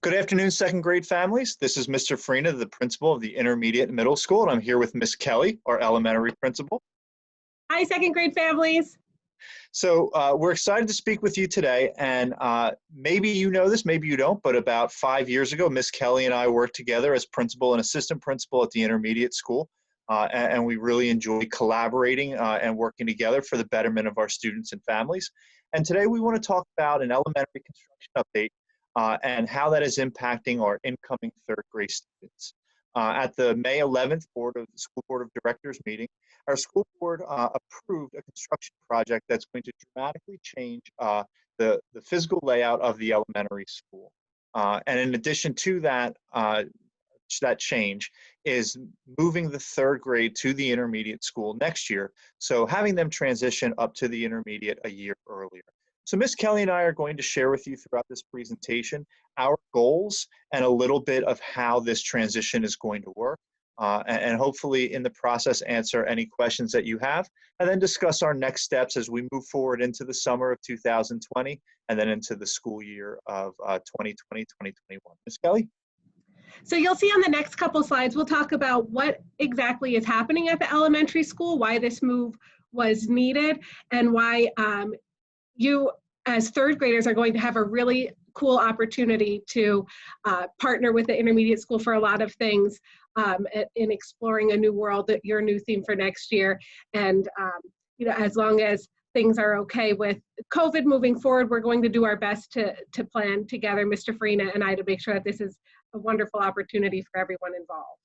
Good afternoon, second grade families. This is Mr. Farina, the principal of the intermediate middle school, and I'm here with Miss Kelly, our elementary principal. Hi, second grade families. So we're excited to speak with you today, and maybe you know this, maybe you don't, but about 5 years ago, Miss Kelly and I worked together as principal and assistant principal at the intermediate school, and we really enjoy collaborating and working together for the betterment of our students and families. And today we want to talk about an elementary construction update and how that is impacting our incoming third grade students. At the May 11th School Board of Directors meeting, our school board approved a construction project that's going to dramatically change the physical layout of the elementary school. And in addition to that, that change is moving the third grade to the intermediate school next year. So having them transition up to the intermediate a year earlier. So Miss Kelly and I are going to share with you throughout this presentation our goals and a little bit of how this transition is going to work. And hopefully in the process answer any questions that you have, and then discuss our next steps as we move forward into the summer of 2020 and then into the school year of 2020-2021. Ms. Kelly? So you'll see on the next couple slides, we'll talk about what exactly is happening at the elementary school, why this move was needed, and why you as third graders are going to have a really cool opportunity to partner with the intermediate school for a lot of things in exploring a new world, your new theme for next year. And as long as things are okay with COVID moving forward, we're going to do our best to plan together, Mr. Farina and I, to make sure that this is a wonderful opportunity for everyone involved.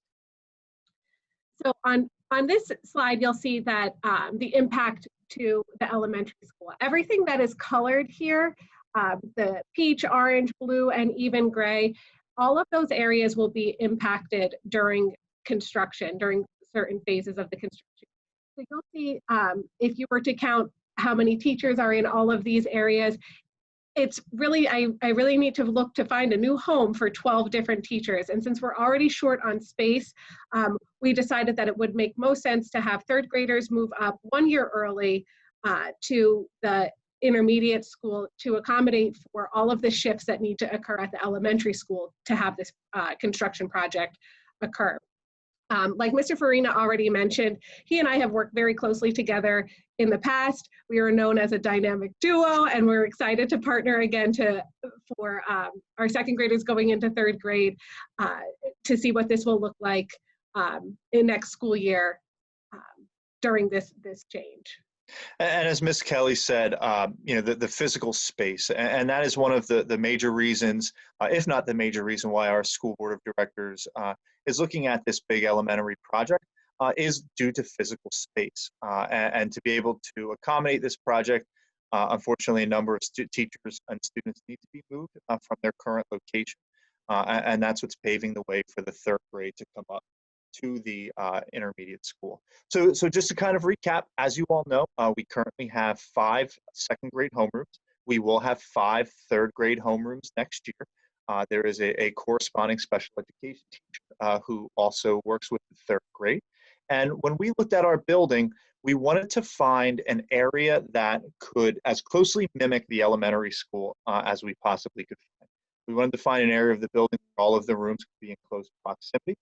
So on this slide, you'll see that the impact to the elementary school. Everything that is colored here, the peach, orange, blue, and even gray, all of those areas will be impacted during construction, during certain phases of the construction. So you'll see if you were to count how many teachers are in all of these areas, it's really, I really need to look to find a new home for 12 different teachers. And since we're already short on space, we decided that it would make most sense to have third graders move up 1 year early to the intermediate school to accommodate for all of the shifts that need to occur at the elementary school to have this construction project occur. Like Mr. Farina already mentioned, he and I have worked very closely together in the past. We are known as a dynamic duo, and we're excited to partner again for our second graders going into third grade to see what this will look like in next school year during this change. And as Ms. Kelly said, the physical space, and that is one of the major reasons, if not the major reason, why our school board of directors is looking at this big elementary project is due to physical space. And to be able to accommodate this project, unfortunately, a number of teachers and students need to be moved from their current location. And that's what's paving the way for the third grade to come up to the intermediate school. So just to kind of recap, as you all know, we currently have 5 second grade homerooms. We will have 5 third grade homerooms next year. There is a corresponding special education teacher who also works with the third grade. And when we looked at our building, we wanted to find an area that could as closely mimic the elementary school as we possibly could find. We wanted to find an area of the building where all of the rooms could be in close proximity.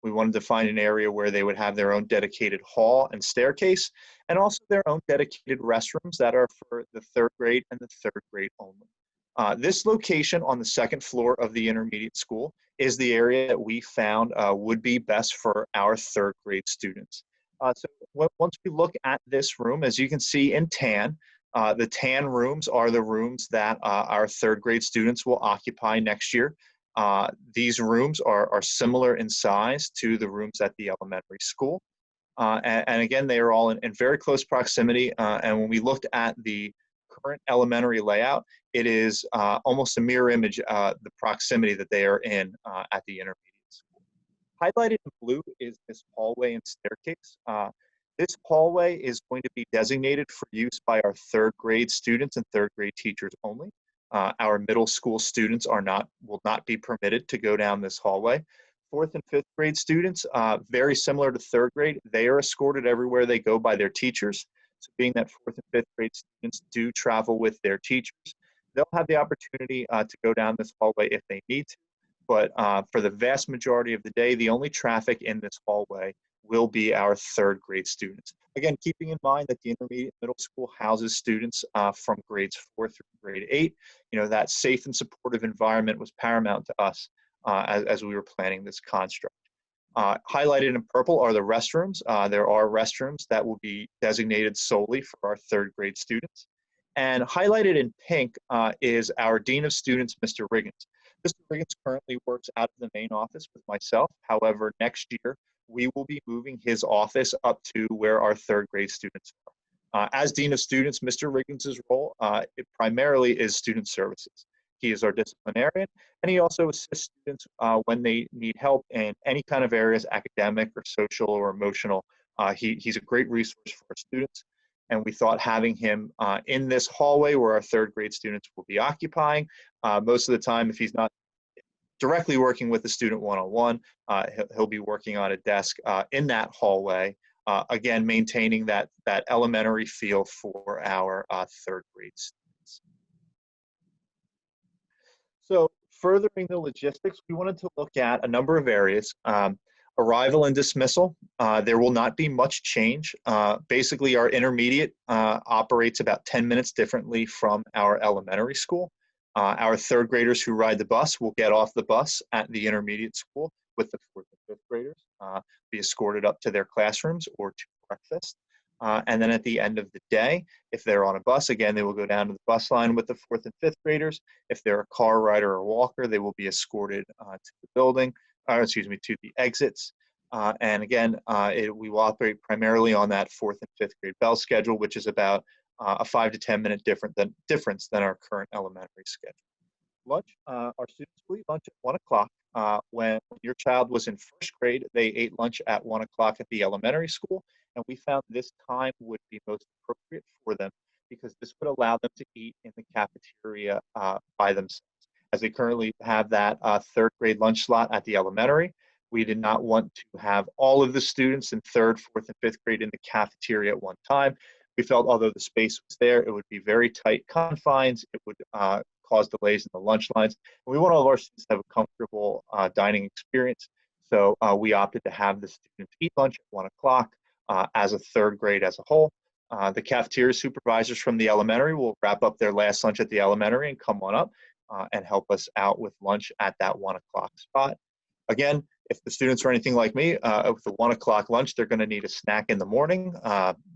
We wanted to find an area where they would have their own dedicated hall and staircase, and also their own dedicated restrooms that are for the third grade and the third grade only. This location on the second floor of the intermediate school is the area that we found would be best for our third grade students. Once we look at this room, as you can see in tan, the tan rooms are the rooms that our third grade students will occupy next year. These rooms are similar in size to the rooms at the elementary school. And again, they are all in very close proximity. And when we looked at the current elementary layout, it is almost a mirror image, the proximity that they are in at the intermediate school. Highlighted in blue is this hallway and staircase. This hallway is going to be designated for use by our third grade students and third grade teachers only. Our middle school students will not be permitted to go down this hallway. Fourth and fifth grade students, very similar to third grade, they are escorted everywhere they go by their teachers. So being that fourth and fifth grade students do travel with their teachers, they'll have the opportunity to go down this hallway if they need to. but for the vast majority of the day, the only traffic in this hallway will be our third grade students. Again, keeping in mind that the intermediate middle school houses students from grades 4 through grade 8, that safe and supportive environment was paramount to us as we were planning this construct. Highlighted in purple are the restrooms. There are restrooms that will be designated solely for our third grade students. And highlighted in pink is our Dean of Students, Mr. Riggins. Mr. Riggins currently works out of the main office with myself. However, next year, we will be moving his office up to where our third grade students are. As Dean of Students, Mr. Riggins' role it primarily is student services. He is our disciplinarian, and he also assists students when they need help in any kind of areas, academic or social or emotional. He's a great resource for our students, and we thought having him in this hallway where our third grade students will be occupying, most of the time, if he's not directly working with the student one-on-one, he'll be working on a desk in that hallway, again, maintaining that elementary feel for our third grade students. So furthering the logistics, we wanted to look at a number of areas. Arrival and dismissal, there will not be much change. Basically, our intermediate operates about 10 minutes differently from our elementary school. Our third graders who ride the bus will get off the bus at the intermediate school with the fourth and fifth graders, be escorted up to their classrooms or to breakfast. And then at the end of the day, if they're on a bus, again, they will go down to the bus line with the fourth and fifth graders. If they're a car rider or walker, they will be escorted to the building, to the exits. And again, we will operate primarily on that fourth and fifth grade bell schedule, which is about a 5 to 10 minute difference than our current elementary schedule. Lunch, our students will eat lunch at 1 o'clock. When your child was in first grade, they ate lunch at 1 o'clock at the elementary school, and we found this time would be most appropriate for them because this would allow them to eat in the cafeteria by themselves. As they currently have that third grade lunch slot at the elementary, we did not want to have all of the students in third, fourth, and fifth grade in the cafeteria at one time. We felt although the space was there, it would be very tight confines. It would cause delays in the lunch lines. And we want all of our students to have a comfortable dining experience. So we opted to have the students eat lunch at 1 o'clock as a third grade as a whole. The cafeteria supervisors from the elementary will wrap up their last lunch at the elementary and come on up and help us out with lunch at that 1 o'clock spot. Again, if the students are anything like me, with the 1 o'clock lunch, they're going to need a snack in the morning,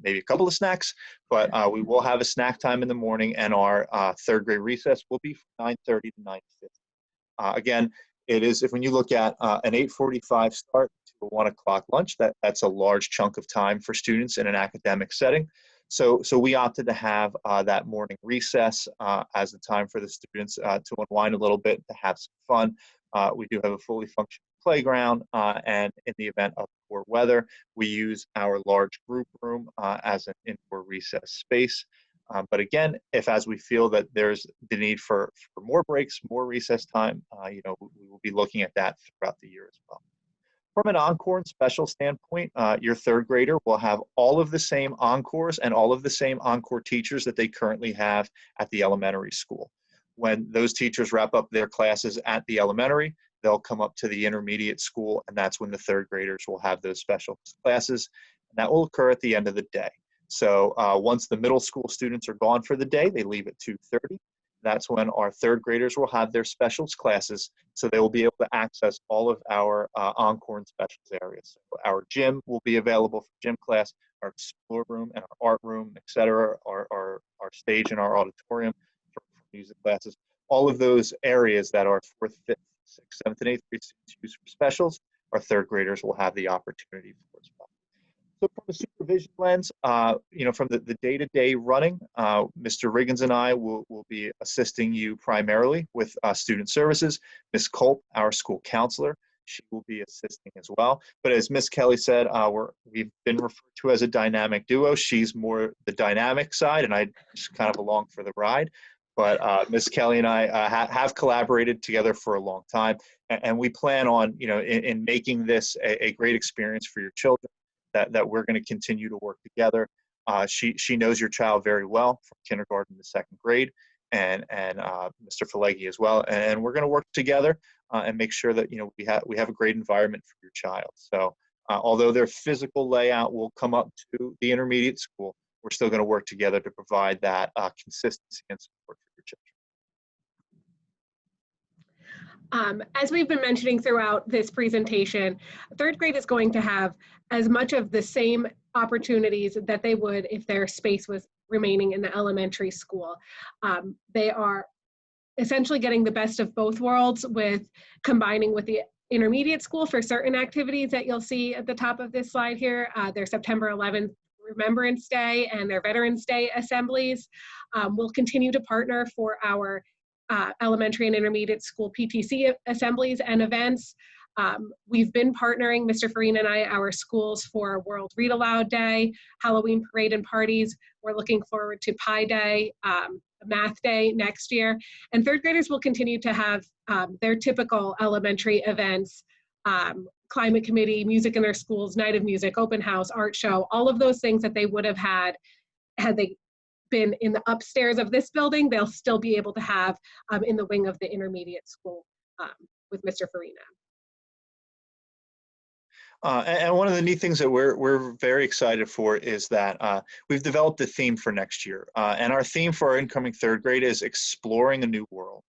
maybe a couple of snacks, but we will have a snack time in the morning, and our third grade recess will be from 9:30 to 9:50. Again, it is, when you look at an 8:45 start to a 1 o'clock lunch, that's a large chunk of time for students in an academic setting. So we opted to have that morning recess as the time for the students to unwind a little bit, to have some fun. We do have a fully functioning playground, and in the event of poor weather, we use our large group room as an indoor recess space. But again, if as we feel that there's the need for more breaks, more recess time, we will be looking at that throughout the year as well. From an encore and special standpoint, your third grader will have all of the same encores and all of the same encore teachers that they currently have at the elementary school. When those teachers wrap up their classes at the elementary, they'll come up to the intermediate school, and that's when the third graders will have those special classes. And that will occur at the end of the day. So once the middle school students are gone for the day, they leave at 2:30. That's when our third graders will have their specials classes, so they will be able to access all of our encore and specials areas. So our gym will be available for gym class, our explore room and our art room, etc., our stage and our auditorium for music classes. All of those areas that our fourth, fifth, sixth, seventh, and eighth grade students use for specials, our third graders will have the opportunity for as well. So from a supervision lens, from the day-to-day running, Mr. Riggins and I will be assisting you primarily with student services. Ms. Culp, our school counselor, she will be assisting as well. But as Ms. Kelly said, we've been referred to as a dynamic duo. She's more the dynamic side, and I just kind of along for the ride. But Ms. Kelly and I have collaborated together for a long time, and we plan on, in making this a great experience for your children, that we're going to continue to work together. She knows your child very well from kindergarten to second grade, and Mr. Falegi as well. And we're going to work together and make sure that we have a great environment for your child. So although their physical layout will come up to the intermediate school, we're still going to work together to provide that consistency and support for your children. As we've been mentioning throughout this presentation, third grade is going to have as much of the same opportunities that they would if their space was remaining in the elementary school. They are essentially getting the best of both worlds with combining with the intermediate school for certain activities that you'll see at the top of this slide here. Their September 11th Remembrance Day and their Veterans Day assemblies. We'll continue to partner for our elementary and intermediate school PTC assemblies and events. We've been partnering, Mr. Farina and I, our schools for World Read Aloud Day, Halloween parade and parties. We're looking forward to Pi Day, Math Day next year. And third graders will continue to have their typical elementary events, climate committee, music in their schools, night of music, open house, art show, all of those things that they would have had they been in the upstairs of this building, they'll still be able to have in the wing of the intermediate school with Mr. Farina. And one of the neat things that we're very excited for is that we've developed a theme for next year. And our theme for our incoming third grade is exploring a new world.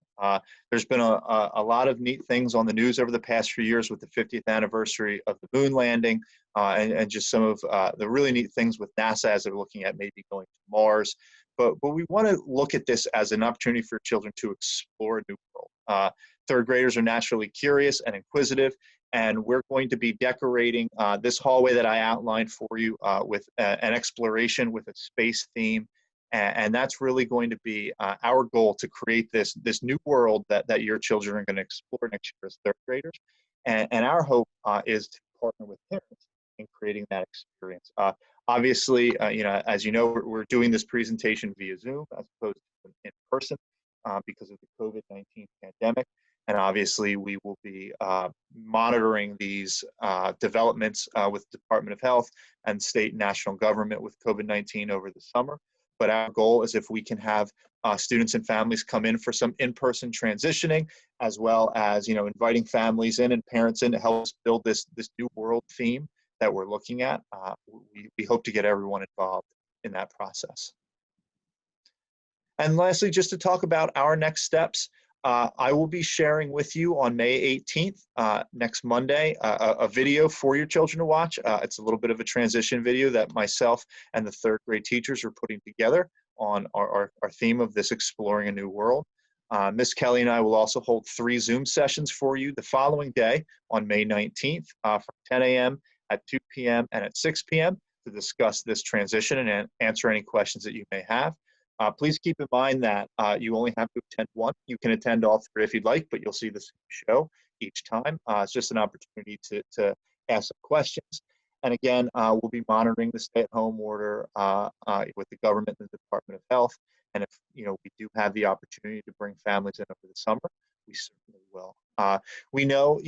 There's been a lot of neat things on the news over the past few years with the 50th anniversary of the moon landing and just some of the really neat things with NASA as they're looking at maybe going to Mars. But we want to look at this as an opportunity for children to explore a new world. Third graders are naturally curious and inquisitive, and we're going to be decorating this hallway that I outlined for you with an exploration with a space theme. And that's really going to be our goal, to create this new world that your children are going to explore next year as third graders. And our hope is to partner with parents in creating that experience. Obviously, as you know, we're doing this presentation via Zoom as opposed to in person because of the COVID-19 pandemic. And obviously, we will be monitoring these developments with the Department of Health and state and national government with COVID-19 over the summer. But our goal is if we can have students and families come in for some in-person transitioning, as well as inviting families in and parents in to help us build this new world theme that we're looking at. We hope to get everyone involved in that process. And lastly, just to talk about our next steps, I will be sharing with you on May 18th, next Monday, a video for your children to watch. It's a little bit of a transition video that myself and the third grade teachers are putting together on our theme of this exploring a new world. Miss Kelly and I will also hold 3 Zoom sessions for you the following day on May 19th from 10 a.m., at 2 p.m., and at 6 p.m. to discuss this transition and answer any questions that you may have. Please keep in mind that you only have to attend one. You can attend all 3 if you'd like, but you'll see the same show each time. It's just an opportunity to ask some questions. And again, we'll be monitoring the stay-at-home order with the government and the Department of Health. And if we do have the opportunity to bring families in over the summer, we certainly will. We know,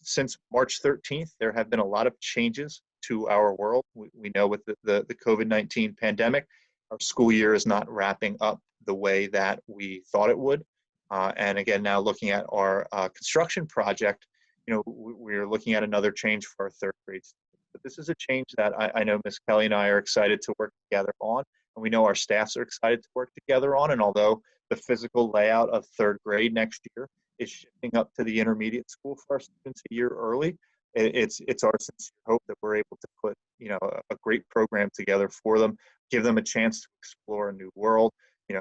since March 13th, there have been a lot of changes to our world. We know with the COVID-19 pandemic, our school year is not wrapping up the way that we thought it would. And again, now looking at our construction project, we're looking at another change for our third grade students. But this is a change that I know Ms. Kelly and I are excited to work together on, and we know our staffs are excited to work together on. And although the physical layout of third grade next year is shifting up to the intermediate school for our students a year early, it's our sincere hope that we're able to put a great program together for them, give them a chance to explore a new world.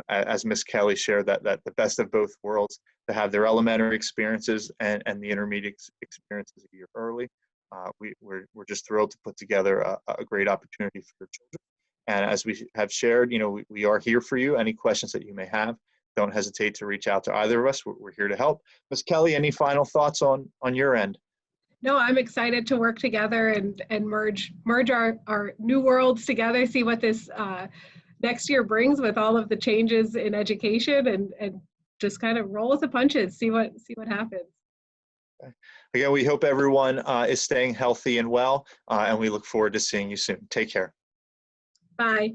As Ms. Kelly shared, that the best of both worlds, to have their elementary experiences and the intermediate experiences a year early. We're just thrilled to put together a great opportunity for your children. And as we have shared, we are here for you. Any questions that you may have, don't hesitate to reach out to either of us. We're here to help. Ms. Kelly, any final thoughts on your end? No, I'm excited to work together and merge our new worlds together, see what this next year brings with all of the changes in education, and just kind of roll with the punches, see what happens. Okay. Again, we hope everyone is staying healthy and well, and we look forward to seeing you soon. Take care. Bye.